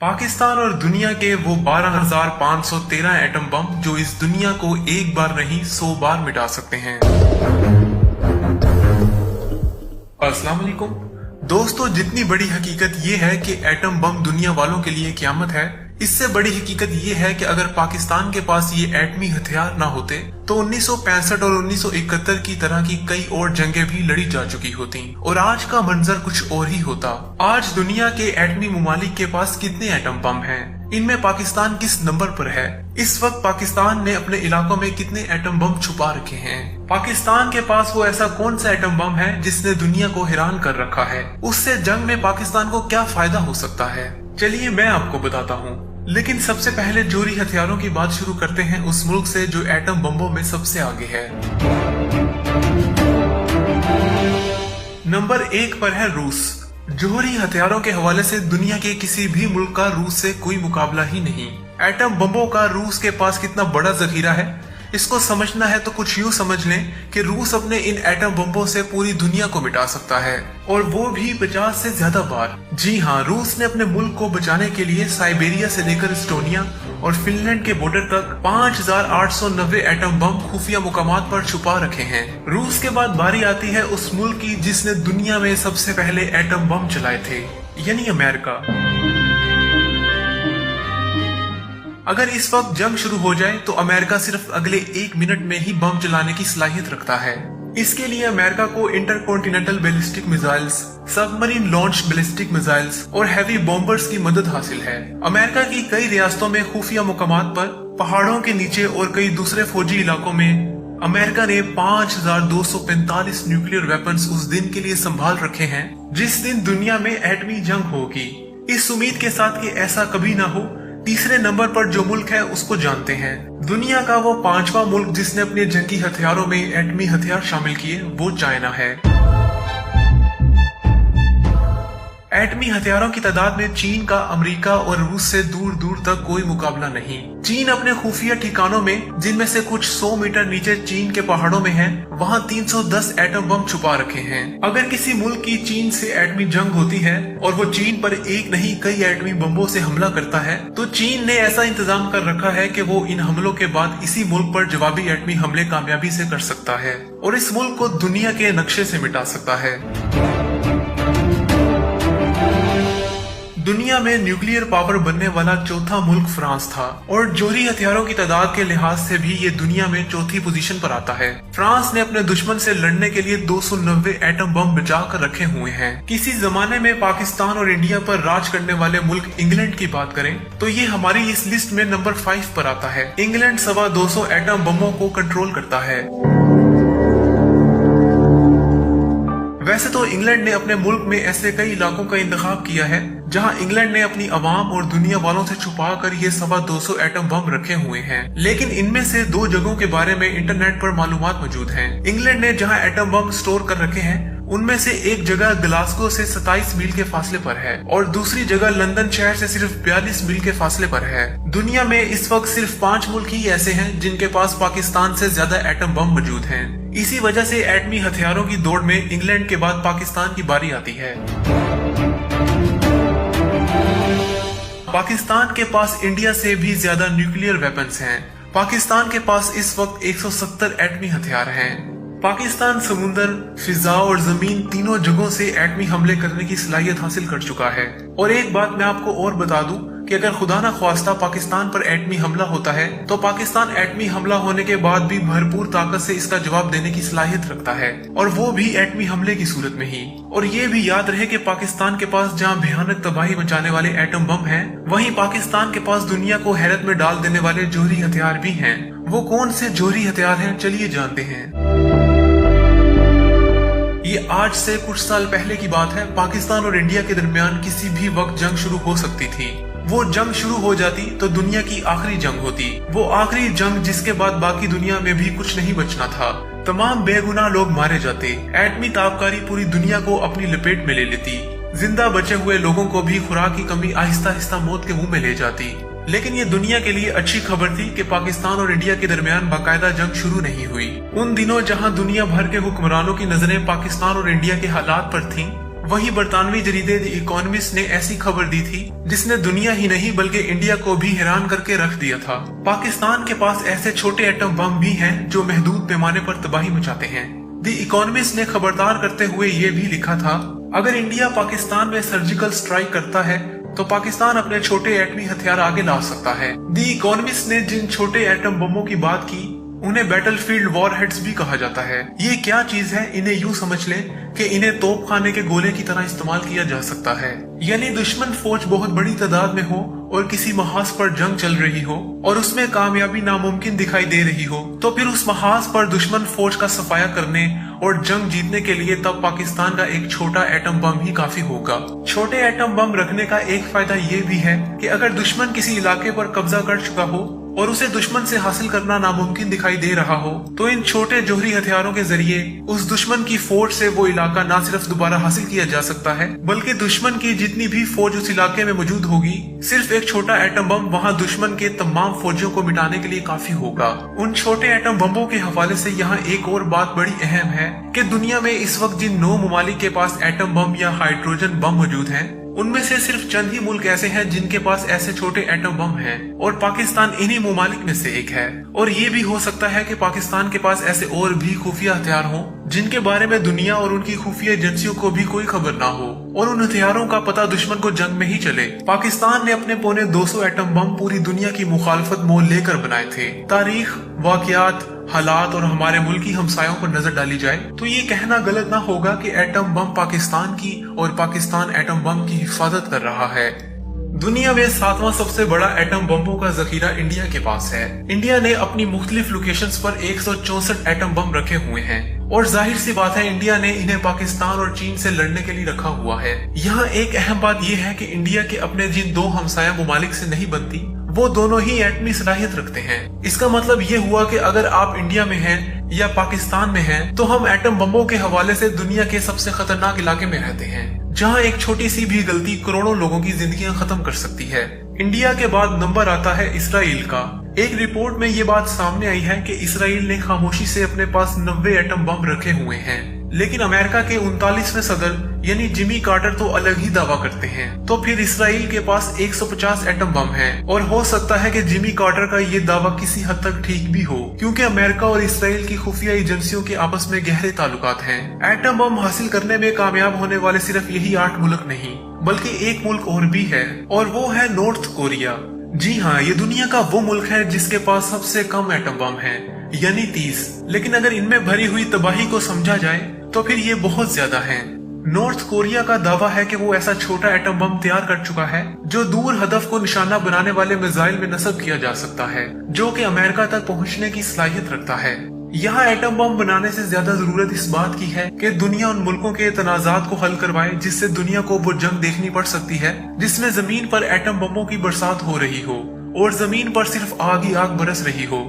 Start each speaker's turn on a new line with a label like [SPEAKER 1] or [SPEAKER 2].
[SPEAKER 1] पाकिस्तान और दुनिया के वो 12,513 एटम बम जो इस दुनिया को एक बार नहीं 100 बार मिटा सकते हैं। अस्सलाम वालेकुम दोस्तों, जितनी बड़ी हकीकत ये है कि एटम बम दुनिया वालों के लिए क़यामत है, इससे बड़ी हकीकत ये है कि अगर पाकिस्तान के पास ये एटमी हथियार ना होते तो 1965 और 1971 की तरह की कई और जंगें भी लड़ी जा चुकी होती और आज का मंजर कुछ और ही होता। आज दुनिया के एटमी मुमालिक के पास कितने एटम बम हैं? इनमें पाकिस्तान किस नंबर पर है? इस वक्त पाकिस्तान ने अपने इलाकों में कितने एटम बम छुपा रखे हैं? पाकिस्तान के पास वो ऐसा कौन सा एटम बम है जिसने दुनिया को हैरान कर रखा है? उससे जंग में पाकिस्तान को क्या फायदा हो सकता है? चलिए मैं आपको बताता हूँ, लेकिन सबसे पहले जोरी हथियारों की बात शुरू करते हैं उस मुल्क से जो एटम बम्बों में सबसे आगे है। नंबर 1 पर है रूस। जोहरी हथियारों के हवाले से दुनिया के किसी भी मुल्क का रूस से कोई मुकाबला ही नहीं। एटम बम्बों का रूस के पास कितना बड़ा जखीरा है, इसको समझना है तो कुछ यूं समझ लें कि रूस अपने इन एटम बम्बों से पूरी दुनिया को मिटा सकता है, और वो भी 50 से ज्यादा बार। जी हाँ, रूस ने अपने मुल्क को बचाने के लिए साइबेरिया से लेकर एस्टोनिया और फिनलैंड के बॉर्डर तक 5,890 एटम बम खुफिया मुकामात पर छुपा रखे हैं। रूस के बाद बारी आती है उस मुल्क की जिसने दुनिया में सबसे पहले एटम बम चलाए थे, यानी अमेरिका। अगर इस वक्त जंग शुरू हो जाए तो अमेरिका सिर्फ अगले 1 मिनट में ही बम चलाने की सलाहियत रखता है। इसके लिए अमेरिका को intercontinental ballistic missiles, submarine launch ballistic missiles और हैवी बॉम्बर्स की मदद हासिल है। अमेरिका की कई रियासतों में खुफिया मुकामात पर, पहाड़ों के नीचे और कई दूसरे फौजी इलाकों में अमेरिका ने 5,245 न्यूक्लियर वेपन्स उस दिन के लिए संभाल रखे हैं जिस दिन दुनिया में एटमी जंग होगी। इस उम्मीद के साथ कि ऐसा कभी ना हो, तीसरे नंबर पर जो मुल्क है उसको जानते हैं। दुनिया का वो 5वां मुल्क जिसने अपने जंगी हथियारों में एटमी हथियार शामिल किए, वो चाइना है। एटमी हथियारों की तादाद में चीन का अमेरिका और रूस से दूर दूर तक कोई मुकाबला नहीं। चीन अपने खुफिया ठिकानों में, जिनमें से कुछ 100 मीटर नीचे चीन के पहाड़ों में है, वहाँ 310 एटम बम छुपा रखे हैं। अगर किसी मुल्क की चीन से एटमी जंग होती है और वो चीन पर एक नहीं कई एटमी बम्बों से हमला करता है, तो चीन ने ऐसा इंतजाम कर रखा है कि वो इन हमलों के बाद इसी मुल्क पर जवाबी एटमी हमले कामयाबी से कर सकता है और इस मुल्क को दुनिया के नक्शे से मिटा सकता है। दुनिया में न्यूक्लियर पावर बनने वाला चौथा मुल्क फ्रांस था और जोहरी हथियारों की तादाद के लिहाज से भी ये दुनिया में चौथी पोजीशन पर आता है। फ्रांस ने अपने दुश्मन से लड़ने के लिए 290 एटम बम बचा कर रखे हुए हैं। किसी जमाने में पाकिस्तान और इंडिया पर राज करने वाले मुल्क इंग्लैंड की बात करें तो ये हमारी इस लिस्ट में नंबर 5 पर आता है। इंग्लैंड 250 एटम बमों को कंट्रोल करता है। वैसे तो इंग्लैंड ने अपने मुल्क में ऐसे कई इलाकों का इंतखाब किया है जहां इंग्लैंड ने अपनी अवाम और दुनिया वालों से छुपा कर ये 250 एटम बम रखे हुए हैं, लेकिन इनमें से 2 जगहों के बारे में इंटरनेट पर मालूमात मौजूद हैं। इंग्लैंड ने जहां एटम बम स्टोर कर रखे हैं उनमें से एक जगह ग्लासगो से 27 मील के फासले पर है और दूसरी जगह लंदन शहर से सिर्फ 42 मील के फासले पर है। दुनिया में इस वक्त सिर्फ 5 मुल्क ही ऐसे हैं जिनके पास पाकिस्तान से ज्यादा एटम बम मौजूद हैं। इसी वजह से एटमी हथियारों की दौड़ में इंग्लैंड के बाद पाकिस्तान की बारी आती है। पाकिस्तान के पास इंडिया से भी ज्यादा न्यूक्लियर वेपन्स हैं। पाकिस्तान के पास इस वक्त 170 एटमी हथियार हैं। पाकिस्तान समुंदर, फिजा और जमीन तीनों जगहों से एटमी हमले करने की सलाहियत हासिल कर चुका है। और एक बात मैं आपको और बता दूं कि अगर खुदा ना ख्वास्ता पाकिस्तान पर एटमी हमला होता है तो पाकिस्तान एटमी हमला होने के बाद भी भरपूर ताकत से इसका जवाब देने की सलाहियत रखता है, और वो भी एटमी हमले की सूरत में ही। और ये भी याद रहे कि पाकिस्तान के पास जहाँ भयानक तबाही मचाने वाले एटम बम हैं, वहीं पाकिस्तान के पास दुनिया को हैरत में डाल देने वाले जोहरी हथियार भी हैं। वो कौन से जोहरी हथियार हैं, चलिए जानते हैं। ये आज से कुछ साल पहले की बात है। पाकिस्तान और इंडिया के दरमियान किसी भी वक्त जंग शुरू हो सकती थी। वो जंग शुरू हो जाती तो दुनिया की आखिरी जंग होती, वो आखिरी जंग जिसके बाद बाकी दुनिया में भी कुछ नहीं बचना था। तमाम बेगुनाह लोग मारे जाते, एटमी ताबकारी पूरी दुनिया को अपनी लपेट में ले लेती, जिंदा बचे हुए लोगों को भी खुराक की कमी आहिस्ता आहिस्ता मौत के मुंह में ले जाती। लेकिन ये दुनिया के लिए अच्छी खबर थी कि पाकिस्तान और इंडिया के दरमियान बाकायदा जंग शुरू नहीं हुई। उन दिनों जहां दुनिया भर के हुक्मरानों की नजरें पाकिस्तान और इंडिया के हालात पर थीं, वहीं बरतानवी जरीदे द इकोनॉमिस्ट ने ऐसी खबर दी थी जिसने दुनिया ही नहीं बल्कि इंडिया को भी हैरान करके रख दिया था। पाकिस्तान के पास ऐसे छोटे एटम बम भी हैं जो महदूद पैमाने पर तबाही मचाते हैं। द इकोनॉमिस्ट ने खबरदार करते हुए ये भी लिखा था, अगर इंडिया पाकिस्तान में सर्जिकल स्ट्राइक करता है तो पाकिस्तान अपने छोटे एटमी हथियार आगे ला सकता है। द इकोनॉमिस्ट ने जिन छोटे एटम बमों की बात की उन्हें बैटलफील्ड वॉरहेड्स भी कहा जाता है। ये क्या चीज है, इन्हें यूं समझ लें कि इन्हें तोपखाने के गोले की तरह इस्तेमाल किया जा सकता है। यानी दुश्मन फौज बहुत बड़ी तादाद में हो और किसी महाज पर जंग चल रही हो और उसमें कामयाबी नामुमकिन दिखाई दे रही हो, तो फिर उस महाज पर दुश्मन फौज का सफाया करने और जंग जीतने के लिए तब पाकिस्तान का एक छोटा एटम बम ही काफी होगा। छोटे एटम बम रखने का एक फायदा ये भी है कि अगर दुश्मन किसी इलाके पर कब्जा कर चुका हो और उसे दुश्मन से हासिल करना नामुमकिन दिखाई दे रहा हो, तो इन छोटे जोहरी हथियारों के जरिए उस दुश्मन की फौज से वो इलाका न सिर्फ दोबारा हासिल किया जा सकता है बल्कि दुश्मन की जितनी भी फौज उस इलाके में मौजूद होगी, सिर्फ एक छोटा एटम बम वहाँ दुश्मन के तमाम फौजियों को मिटाने के लिए काफी होगा। उन छोटे एटम बमों के हवाले से यहाँ एक और बात बड़ी अहम है कि दुनिया में इस वक्त जिन 9 ममालिक के पास एटम बम या हाइड्रोजन बम मौजूद हैं, उनमें से सिर्फ चंद ही मुल्क ऐसे हैं जिनके पास ऐसे छोटे एटम बम हैं और पाकिस्तान इन्हीं ममालिक में से एक है। और ये भी हो सकता है कि पाकिस्तान के पास ऐसे और भी खुफिया हथियार हों जिनके बारे में दुनिया और उनकी खुफिया एजेंसियों को भी कोई खबर ना हो और उन हथियारों का पता दुश्मन को जंग में ही चले। पाकिस्तान ने अपने पौने 200 एटम बम पूरी दुनिया की मुखालफत मोल लेकर बनाए थे। तारीख, वाकयात, हालात और हमारे मुल्की हमसायों पर नजर डाली जाए तो ये कहना गलत ना होगा कि एटम बम पाकिस्तान की और पाकिस्तान एटम बम की हिफाजत कर रहा है। दुनिया में 7वां सबसे बड़ा एटम बमों का जखीरा इंडिया के पास है। इंडिया ने अपनी मुख्तलिफ लोकेशंस पर 164 एटम बम रखे हुए हैं और जाहिर सी बात है इंडिया ने इन्हें पाकिस्तान और चीन से लड़ने के लिए रखा हुआ है। यहाँ एक अहम बात यह है कि इंडिया के अपने जिन 2 हमसाया ममालिक से नहीं बनती, वो दोनों ही एटमी सलाहियत रखते हैं। इसका मतलब ये हुआ कि अगर आप इंडिया में हैं या पाकिस्तान में हैं, तो हम एटम बमों के हवाले से दुनिया के सबसे खतरनाक इलाके में रहते हैं, जहां एक छोटी सी भी गलती करोड़ों लोगों की जिंदगियां खत्म कर सकती है। इंडिया के बाद नंबर आता है इसराइल का। एक रिपोर्ट में ये बात सामने आई है कि इसराइल ने खामोशी से अपने पास 90 एटम बम रखे हुए हैं, लेकिन अमेरिका के 39वें सदर यानी जिमी कार्टर तो अलग ही दावा करते हैं। तो फिर इसराइल के पास 150 एटम बम हैं और हो सकता है कि जिमी कार्टर का ये दावा किसी हद तक ठीक भी हो, क्योंकि अमेरिका और इसराइल की खुफिया एजेंसियों के आपस में गहरे ताल्लुकात हैं। एटम बम हासिल करने में कामयाब होने वाले सिर्फ यही 8 मुल्क नहीं बल्कि एक मुल्क और भी है और वो है नॉर्थ कोरिया। जी हाँ, ये दुनिया का वो मुल्क है जिसके पास सबसे कम एटम बम है, यानी 30। लेकिन अगर इनमें भरी हुई तबाही को समझा जाए तो फिर ये बहुत ज्यादा है। नॉर्थ कोरिया का दावा है कि वो ऐसा छोटा एटम बम तैयार कर चुका है जो दूर हदफ को निशाना बनाने वाले मिसाइल में नस्ब किया जा सकता है, जो कि अमेरिका तक पहुंचने की सलाहियत रखता है। यहाँ एटम बम बनाने से ज्यादा जरूरत इस बात की है कि दुनिया उन मुल्कों के तनाजात को हल करवाए जिससे दुनिया को वो जंग देखनी पड़ सकती है जिसमें जमीन पर एटम बमों की बरसात हो रही हो और जमीन पर सिर्फ आग ही आग बरस रही हो।